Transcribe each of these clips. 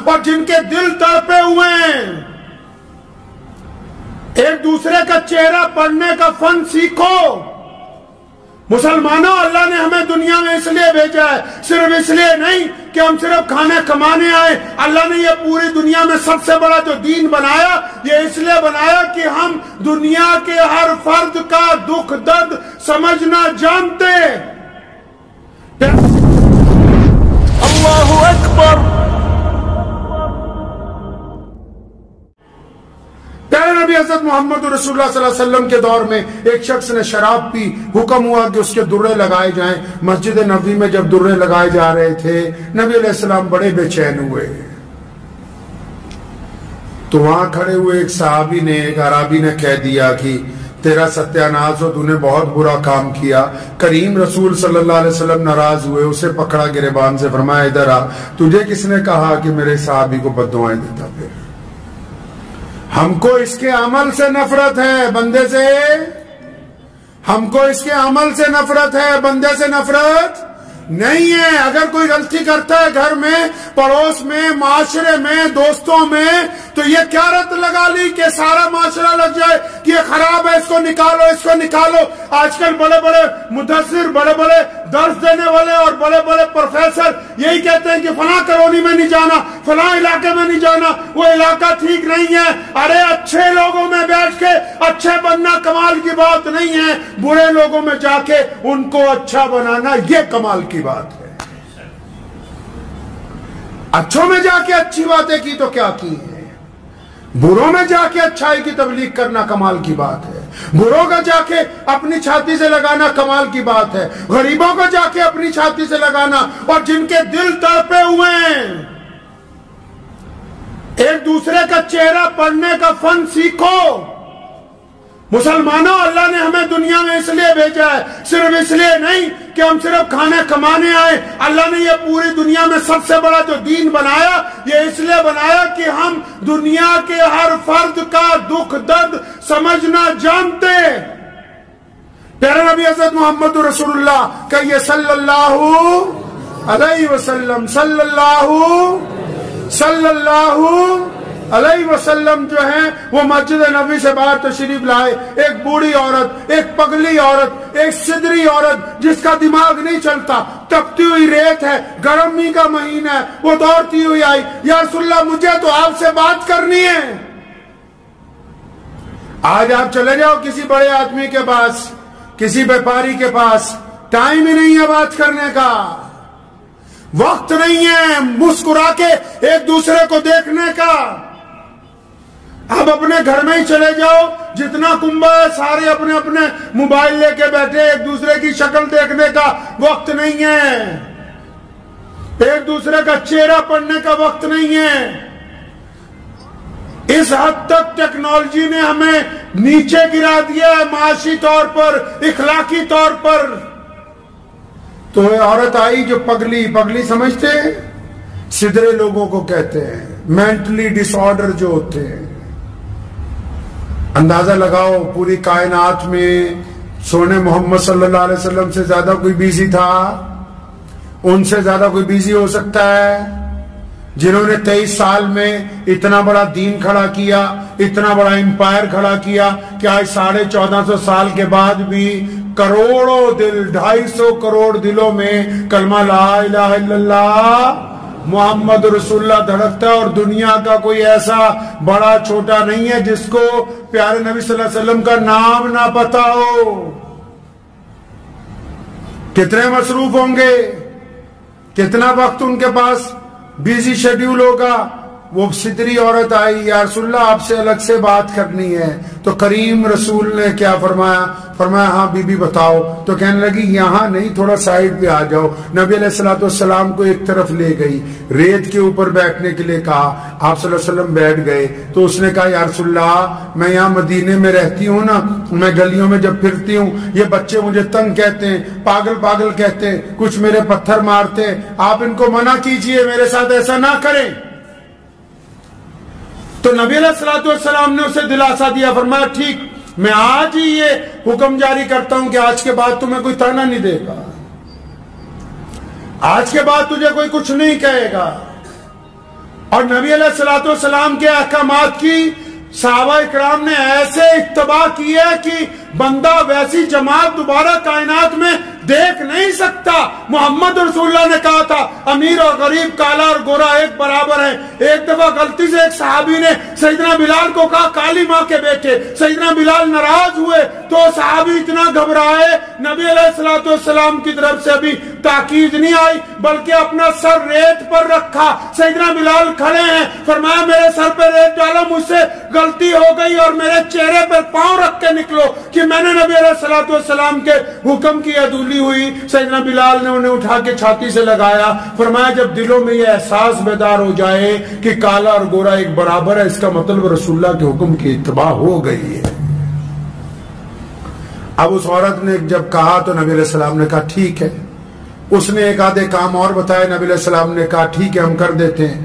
اور جن کے دل تڑپے ہوئے ہیں، ایک دوسرے کا چہرہ پڑھنے کا فن سیکھو۔ مسلمانوں، اللہ نے ہمیں دنیا میں اس لیے بھیجا ہے، صرف اس لیے نہیں کہ ہم صرف کھانے کمانے آئے۔ اللہ نے یہ پوری دنیا میں سب سے بڑا جو دین بنایا، یہ اس لیے بنایا کہ ہم دنیا کے ہر فرد کا دکھ درد سمجھنا جانتے۔ اللہ اکبر۔ پیارے نبی حضرت محمد رسول اللہ صلی اللہ علیہ وسلم کے دور میں ایک شخص نے شراب پی، حکم ہوا کہ اس کے درے لگائے جائیں۔ مسجد نبوی میں جب درے لگائے جا رہے تھے، نبی علیہ السلام بڑے بے چین ہوئے۔ تو وہاں کھڑے ہوئے ایک صحابی نے، ایک عرابی نے کہہ دیا کہ تیرا ستیہ ناز ہو، تو نے بہت برا کام کیا۔ کریم رسول صلی اللہ علیہ وسلم ناراض ہوئے، اسے پکڑا گریبان سے، فرمایا ادھر آ، تجھے کس نے کہا کہ میرے صحابی کو بد دعائیں دیتا؟ پھر ہم کو اس کے عمل سے نفرت ہے، بندے سے۔ ہم کو اس کے عمل سے نفرت ہے، بندے سے نفرت نہیں ہے۔ اگر کوئی غلطی کرتا ہے گھر میں، پڑوس میں، معاشرے میں، دوستوں میں، تو یہ کیا رت لگا لی کہ سارا معاشرہ لگ جائے کہ یہ خراب ہے، اس کو نکالو، اس کو نکالو۔ آج کل بڑے بڑے مدثر، بڑے بڑے درس دینے والے اور بڑے بڑے پروفیسر یہی کہتے ہیں کہ فلاں کالونی میں نہیں جانا، فلاں علاقے میں نہیں جانا، وہ علاقہ ٹھیک نہیں ہے۔ ارے اچھے لوگوں میں بیٹھ کے اچھے بننا کمال کی بات نہیں ہے، برے لوگوں میں جا کے ان کو اچھا بنانا یہ کمال کی بات ہے۔ اچھوں میں جا کے اچھی باتیں کی تو کیا کی ہے، بروں میں جا کے اچھائی کی تبلیغ کرنا کمال کی بات ہے، بروں کا جا کے اپنی چھاتی سے لگانا کمال کی بات ہے، غریبوں کو جا کے اپنی چھاتی سے لگانا، اور جن کے دل تڑپے ہوئے ہیں، ایک دوسرے کا چہرہ پڑھنے کا فن سیکھو۔ مسلمانوں، اللہ نے ہمیں دنیا میں اس لیے بھیجا ہے، صرف اس لیے نہیں کہ ہم صرف کھانے کمانے آئے۔ اللہ نے یہ پوری دنیا میں سب سے بڑا جو دین بنایا، یہ اس لیے بنایا کہ ہم دنیا کے ہر فرد کا دکھ درد سمجھنا جانتے۔ پیارے نبی حضرت محمد رسول اللہ کہیے صلی اللہ علیہ وسلم، صلی اللہ علیہ وسلم جو ہیں وہ مسجد نبوی سے باہر تشریف لائے۔ ایک بوڑھی عورت، ایک پگلی عورت، ایک سدری عورت جس کا دماغ نہیں چلتا، تپتی ہوئی ریت ہے، گرمی کا مہینہ ہے، وہ دوڑتی ہوئی آئی، یا رسول اللہ مجھے تو آپ سے بات کرنی ہے۔ آج آپ چلے جاؤ کسی بڑے آدمی کے پاس، کسی بیپاری کے پاس، ٹائم ہی نہیں ہے بات کرنے کا، وقت نہیں ہے مسکرا کے ایک دوسرے کو دیکھنے کا۔ اب اپنے گھر میں ہی چلے جاؤ، جتنا کنبہ ہے سارے اپنے اپنے موبائل لے کے بیٹھے، ایک دوسرے کی شکل دیکھنے کا وقت نہیں ہے، ایک دوسرے کا چہرہ پڑھنے کا وقت نہیں ہے۔ اس حد تک ٹیکنالوجی نے ہمیں نیچے گرا دیا ہے، معاشی طور پر، اخلاقی طور پر۔ تو عورت آئی جو پگلی سمجھتے ہیں، سدرے لوگوں کو کہتے ہیں، مینٹلی ڈس آرڈر جو ہوتے ہیں۔ اندازہ لگاؤ پوری کائنات میں سونے محمد صلی اللہ علیہ وسلم سے زیادہ کوئی بیزی تھا؟ ان سے زیادہ کوئی بیزی ہو سکتا ہے؟ جنہوں نے 23 سال میں اتنا بڑا دین کھڑا کیا، اتنا بڑا امپائر کھڑا کیا کہ آج 1450 سال کے بعد بھی کروڑوں دل، 250 کروڑ دلوں میں کلمہ لا الہ الا اللہ محمد رسول اللہ دھڑکتا ہے، اور دنیا کا کوئی ایسا بڑا چھوٹا نہیں ہے جس کو پیارے نبی صلی اللہ علیہ وسلم کا نام نہ پتا ہو۔ کتنے مصروف ہوں گے، کتنا وقت ان کے پاس بیزی شیڈیول ہوگا۔ وہ ستری عورت آئی، یا رسول اللہ آپ سے الگ سے بات کرنی ہے۔ تو کریم رسول نے کیا فرمایا؟ فرمایا ہاں بی بی بتاؤ۔ تو کہنے لگی یہاں نہیں، تھوڑا سائیڈ پہ آ جاؤ۔ نبی علیہ السلام کو ایک طرف لے گئی، ریت کے اوپر بیٹھنے کے لیے کہا، آپ صلی اللہ علیہ وسلم بیٹھ گئے۔ تو اس نے کہا یا رسول اللہ میں یہاں مدینے میں رہتی ہوں نا، میں گلیوں میں جب پھرتی ہوں یہ بچے مجھے تنگ کہتے ہیں، پاگل کہتے ہیں، کچھ میرے پتھر مارتے ہیں، آپ ان کو منع کیجئے، میرے ساتھ ایسا نہ کریں۔ تو نبی علیہ السلام نے اسے دلاسا دیا، فرمایا ٹھیک، میں آج ہی یہ حکم جاری کرتا ہوں کہ آج کے بعد تمہیں کوئی تانا نہیں دے گا، آج کے بعد تجھے کوئی کچھ نہیں کہے گا، اور نبی علیہ الصلوۃ والسلام کے احکامات کی صحابہ اکرام نے ایسے اتباع کی ہے کہ بندہ ویسی جماعت دوبارہ کائنات میں دیکھ نہیں سکتا۔ محمد رسول اللہ نے کہا تھا امیر اور غریب، کالا اور گورا ایک برابر ہیں۔ ایک دفعہ غلطی سے ایک صحابی نے سیدنا بلال کو کہا کالی ماں کے بیٹے، سیدنا بلال ناراض ہوئے تو صحابی اتنا گھبرائے، نبی علیہ الصلوۃ والسلام کی طرف سے ابھی تاکید نہیں آئی بلکہ اپنا سر ریت پر رکھا۔ سیدنا بلال کھڑے ہیں، فرمایا میرے سر پہ ریت ڈالو، مجھ سے غلطی ہو گئی اور میرے چہرے پر پاؤں رکھ کے نکلو کہ میں نے نبی علیہ الصلوۃ والسلام کے حکم کی عدولی ہوئی۔ سیدنا بلال نے انہیں اٹھا کے چھاتی سے لگایا، فرمایا جب دلوں میں یہ احساس بیدار ہو جائے کہ کالا اور گورا ایک برابر ہے، اس کا مطلب رسول اللہ کے حکم کی اتباع ہو گئی ہے۔ اب اس عورت نے جب کہا تو نبی علیہ السلام نے کہا ٹھیک ہے۔ اس نے ایک آدھے کام اور بتایا، نبی علیہ السلام نے کہا ٹھیک ہے ہم کر دیتے ہیں۔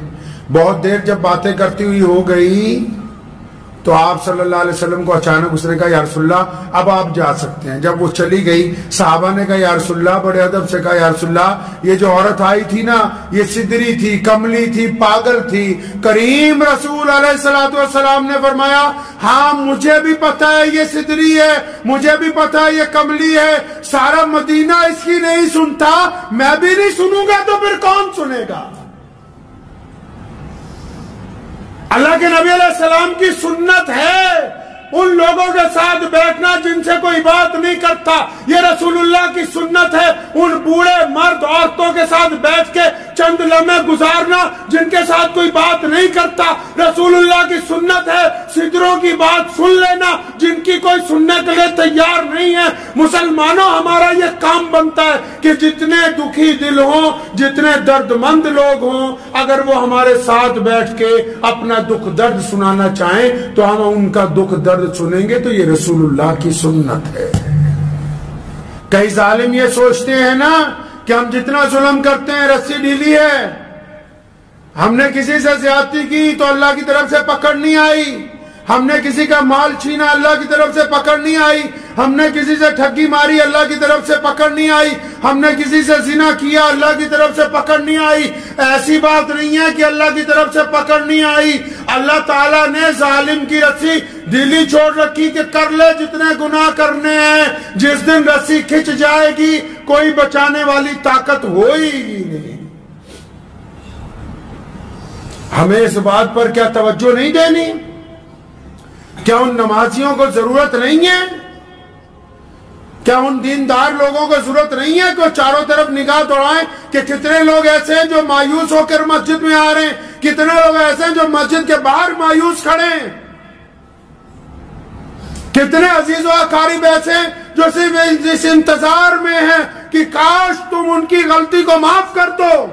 بہت دیر جب باتیں کرتی ہوئی ہو گئی تو آپ صلی اللہ علیہ وسلم کو اچانک اس نے کہا یا رسول اللہ اب آپ جا سکتے ہیں۔ جب وہ چلی گئی صحابہ نے کہا یا رسول اللہ، بڑے ادب سے کہا یا رسول اللہ یہ جو عورت آئی تھی نا یہ سدری تھی، کملی تھی، پاگل تھی۔ کریم رسول علیہ الصلوۃ والسلام نے فرمایا ہاں مجھے بھی پتا ہے یہ سدری ہے، مجھے بھی پتا ہے یہ کملی ہے، سارا مدینہ اس کی نہیں سنتا، میں بھی نہیں سنوں گا تو پھر کون سنے گا؟ اللہ کے نبی علیہ السلام کی سنت ہے ان لوگوں کے ساتھ بیٹھنا جن سے کوئی بات نہیں کرتا۔ یہ رسول اللہ کی سنت ہے ان بوڑھے مرد عورتوں کے ساتھ بیٹھ کے چند لمحے گزارنا جن کے ساتھ کوئی بات نہیں کرتا۔ رسول اللہ کی سنت ہے سدروں کی بات سن لینا جن کی کوئی سننے کے لیے تیار نہیں ہے۔ مسلمانوں ہمارا یہ کام بنتا ہے کہ جتنے دکھی دل ہوں، جتنے درد مند لوگ ہوں، اگر وہ ہمارے ساتھ بیٹھ کے اپنا دکھ درد سنانا چاہیں تو ہم ان کا دکھ درد سنیں گے۔ تو یہ رسول اللہ کی سنت ہے۔ کئی ظالم یہ سوچتے ہیں نا کہ ہم جتنا ظلم کرتے ہیں رسی ڈھیلی ہے، ہم نے کسی سے زیادتی کی تو اللہ کی طرف سے پکڑ نہیں آئی، ہم نے کسی کا مال چھینا اللہ کی طرف سے پکڑ نہیں آئی، ہم نے کسی سے ٹھگی ماری اللہ کی طرف سے پکڑ نہیں آئی، ہم نے کسی سے زنا کیا اللہ کی طرف سے پکڑ نہیں آئی۔ ایسی بات نہیں ہے کہ اللہ کی طرف سے پکڑ نہیں آئی، اللہ تعالیٰ نے ظالم کی رسی ڈھیلی چھوڑ رکھی کہ کر لے جتنے گناہ کرنے ہیں، جس دن رسی کھچ جائے گی کوئی بچانے والی طاقت ہوئی ہی نہیں۔ ہمیں اس بات پر کیا توجہ نہیں دینی؟ کیا ان نمازیوں کو ضرورت نہیں ہے؟ کیا ان دیندار لوگوں کو ضرورت نہیں ہے کہ وہ چاروں طرف نگاہ دوڑائیں کہ کتنے لوگ ایسے ہیں جو مایوس ہو کر مسجد میں آ رہے ہیں، کتنے لوگ ایسے ہیں جو مسجد کے باہر مایوس کھڑے ہیں، کتنے عزیز و اقارب ایسے ہیں جو صرف اس انتظار میں ہیں کہ کاش تم ان کی غلطی کو معاف کر دو۔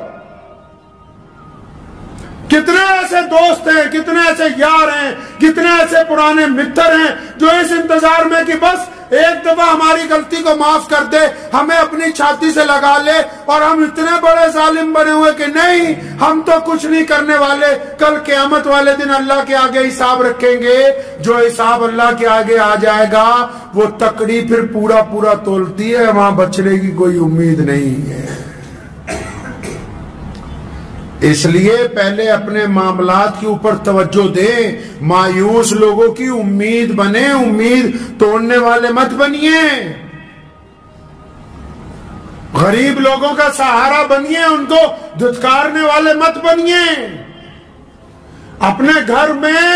کتنے ایسے دوست ہیں، کتنے ایسے یار ہیں، کتنے ایسے پرانے متر ہیں جو اس انتظار میں کہ بس ایک دفعہ ہماری غلطی کو معاف کر دے، ہمیں اپنی چھاتی سے لگا لے، اور ہم اتنے بڑے ظالم بنے ہوئے کہ نہیں ہم تو کچھ نہیں کرنے والے، کل قیامت والے دن اللہ کے آگے حساب رکھیں گے۔ جو حساب اللہ کے آگے آ جائے گا وہ تکڑی پھر پورا پورا تولتی ہے، وہاں بچنے کی کوئی امید نہیں ہے۔ اس لیے پہلے اپنے معاملات کے اوپر توجہ دیں، مایوس لوگوں کی امید بنے، امید توڑنے والے مت بنیے، غریب لوگوں کا سہارا بنیے، ان کو دھتکارنے والے مت بنیے۔ اپنے گھر میں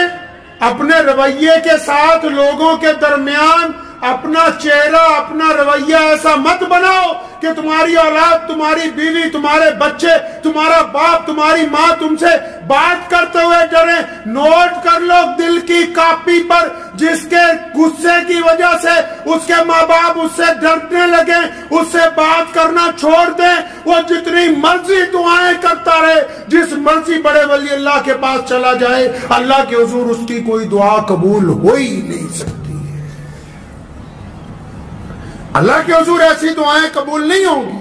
اپنے رویے کے ساتھ لوگوں کے درمیان اپنا چہرہ، اپنا رویہ ایسا مت بناؤ کہ تمہاری اولاد، تمہاری بیوی، تمہارے بچے، تمہارا باپ، تمہاری ماں تم سے بات کرتے ہوئے ڈریں۔ نوٹ کر لو دل کی کاپی پر جس کے غصے کی وجہ سے اس کے ماں باپ اس سے ڈرنے لگے، اس سے بات کرنا چھوڑ دیں، وہ جتنی مرضی دعائیں کرتا رہے، جس مرضی بڑے ولی اللہ کے پاس چلا جائے، اللہ کے حضور اس کی کوئی دعا قبول ہو ہی نہیں سکتی۔ اللہ کے حضور ایسی دعائیں قبول نہیں ہوں گی۔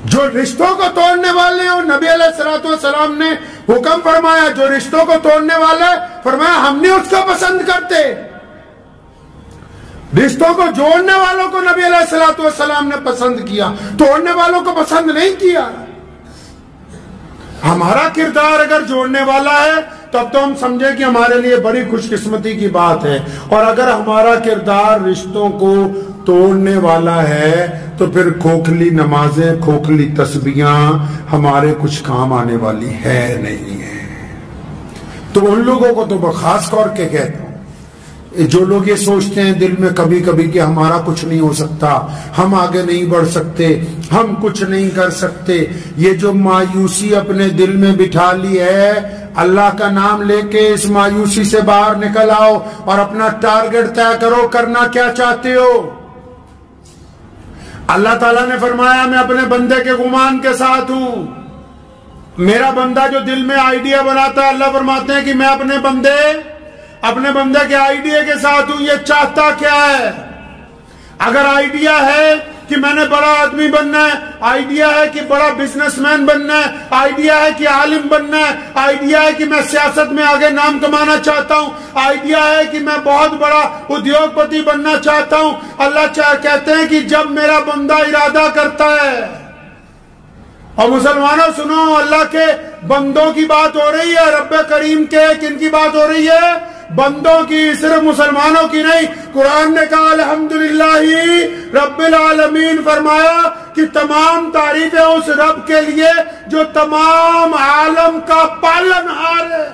جو رشتوں کو توڑنے والے ہیں نبی علیہ الصلوۃ والسلام نے حکم فرمایا، جو رشتوں کو توڑنے والا ہے فرمایا ہم نہیں اس کو پسند کرتے۔ رشتوں کو جوڑنے والوں کو نبی علیہ الصلوۃ والسلام نے پسند کیا، توڑنے والوں کو پسند نہیں کیا۔ ہمارا کردار اگر جوڑنے والا ہے تب تو ہم سمجھیں کہ ہمارے لیے بڑی خوش قسمتی کی بات ہے، اور اگر ہمارا کردار رشتوں کو توڑنے والا ہے تو پھر کھوکھلی نمازیں، کھوکھلی تسبیحاں ہمارے کچھ کام آنے والی ہے نہیں ہے۔ تو ان لوگوں کو تو خاص طور کے کہتا ہوں، جو لوگ یہ سوچتے ہیں دل میں کبھی کبھی کہ ہمارا کچھ نہیں ہو سکتا، ہم آگے نہیں بڑھ سکتے، ہم کچھ نہیں کر سکتے، یہ جو مایوسی اپنے دل میں بٹھا لی ہے، اللہ کا نام لے کے اس مایوسی سے باہر نکل آؤ اور اپنا ٹارگٹ طے کرو، کرنا کیا چاہتے ہو۔ اللہ تعالیٰ نے فرمایا میں اپنے بندے کے گمان کے ساتھ ہوں، میرا بندہ جو دل میں آئیڈیا بناتا ہے، اللہ فرماتے ہیں کہ میں اپنے بندے کے آئیڈیا کے ساتھ ہوں، یہ چاہتا کیا ہے۔ اگر آئیڈیا ہے کہ میں نے بڑا آدمی بننا ہے، آئیڈیا ہے کہ بڑا بزنس مین بننا ہے، آئیڈیا ہے کہ عالم بننا ہے، آئیڈیا ہے کہ میں سیاست میں آگے نام کمانا چاہتا ہوں، آئیڈیا ہے کہ میں بہت بڑا ادیوگ پتی بننا چاہتا ہوں، اللہ کہتے ہیں کہ جب میرا بندہ ارادہ کرتا ہے۔ اور مسلمانوں سنو، اللہ کے بندوں کی بات ہو رہی ہے، رب کریم کے کن کی بات ہو رہی ہے؟ بندوں کی، صرف مسلمانوں کی نہیں۔ قرآن نے کہا الحمدللہ رب العالمین، فرمایا کہ تمام تعریفیں اس رب کے لیے جو تمام عالم کا پالن ہار ہے،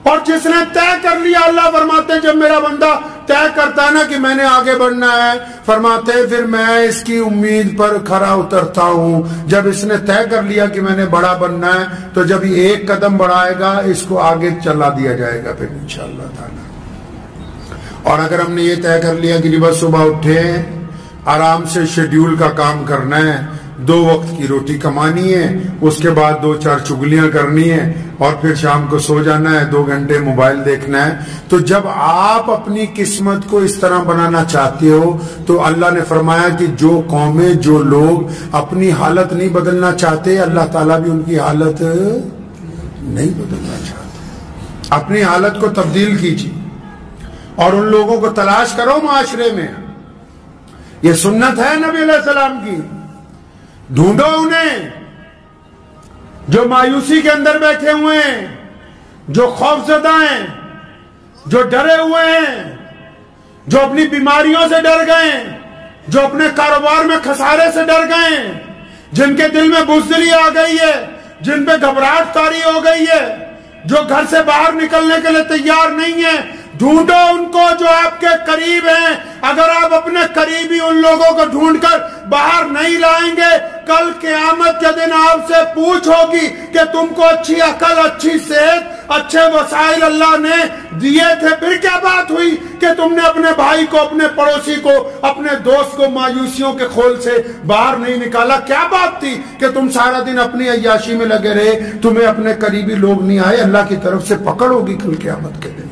اور جس نے طے کر لیا، اللہ فرماتے ہیں جب میرا بندہ طے کرتا ہے نا کہ میں نے آگے بڑھنا ہے، فرماتے ہیں پھر میں اس کی امید پر کھرا اترتا ہوں۔ جب اس نے طے کر لیا کہ میں نے بڑا بننا ہے تو جب یہ ایک قدم بڑھائے گا اس کو آگے چلا دیا جائے گا پھر انشاءاللہ تعالی۔ اور اگر ہم نے یہ طے کر لیا کہ بس صبح اٹھے آرام سے شیڈیول کا کام کرنا ہے، 2 وقت کی روٹی کمانی ہے، اس کے بعد 2-4 چگلیاں کرنی ہے، اور پھر شام کو سو جانا ہے، 2 گھنٹے موبائل دیکھنا ہے، تو جب آپ اپنی قسمت کو اس طرح بنانا چاہتے ہو تو اللہ نے فرمایا کہ جو قومیں، جو لوگ اپنی حالت نہیں بدلنا چاہتے، اللہ تعالیٰ بھی ان کی حالت نہیں بدلنا چاہتے۔ اپنی حالت کو تبدیل کیجیے اور ان لوگوں کو تلاش کرو معاشرے میں، یہ سنت ہے نبی علیہ السلام کی۔ ڈھونڈو انہیں جو مایوسی کے اندر بیٹھے ہوئے ہیں، جو خوف زدہ ہیں، جو ڈرے ہوئے ہیں، جو اپنی بیماریوں سے ڈر گئے، جو اپنے کاروبار میں خسارے سے ڈر گئے، جن کے دل میں بزدلی آ گئی ہے، جن پہ گھبراہٹ طاری ہو گئی ہے، جو گھر سے باہر نکلنے کے لیے تیار نہیں ہے۔ ڈھونڈو ان کو جو آپ کے قریب ہیں۔ اگر آپ اپنے قریبی ان لوگوں کو ڈھونڈ کر باہر نہیں لائیں گے، کل قیامت کے دن آپ سے پوچھ ہوگی کہ تم کو اچھی عقل، اچھی صحت، اچھے وسائل اللہ نے دیے تھے، پھر کیا بات ہوئی کہ تم نے اپنے بھائی کو، اپنے پڑوسی کو، اپنے دوست کو مایوسیوں کے خول سے باہر نہیں نکالا؟ کیا بات تھی کہ تم سارا دن اپنی عیاشی میں لگے رہے، تمہیں اپنے قریبی لوگ نہیں آئے؟ اللہ کی طرف سے پکڑ ہوگی کل قیامت کے دن۔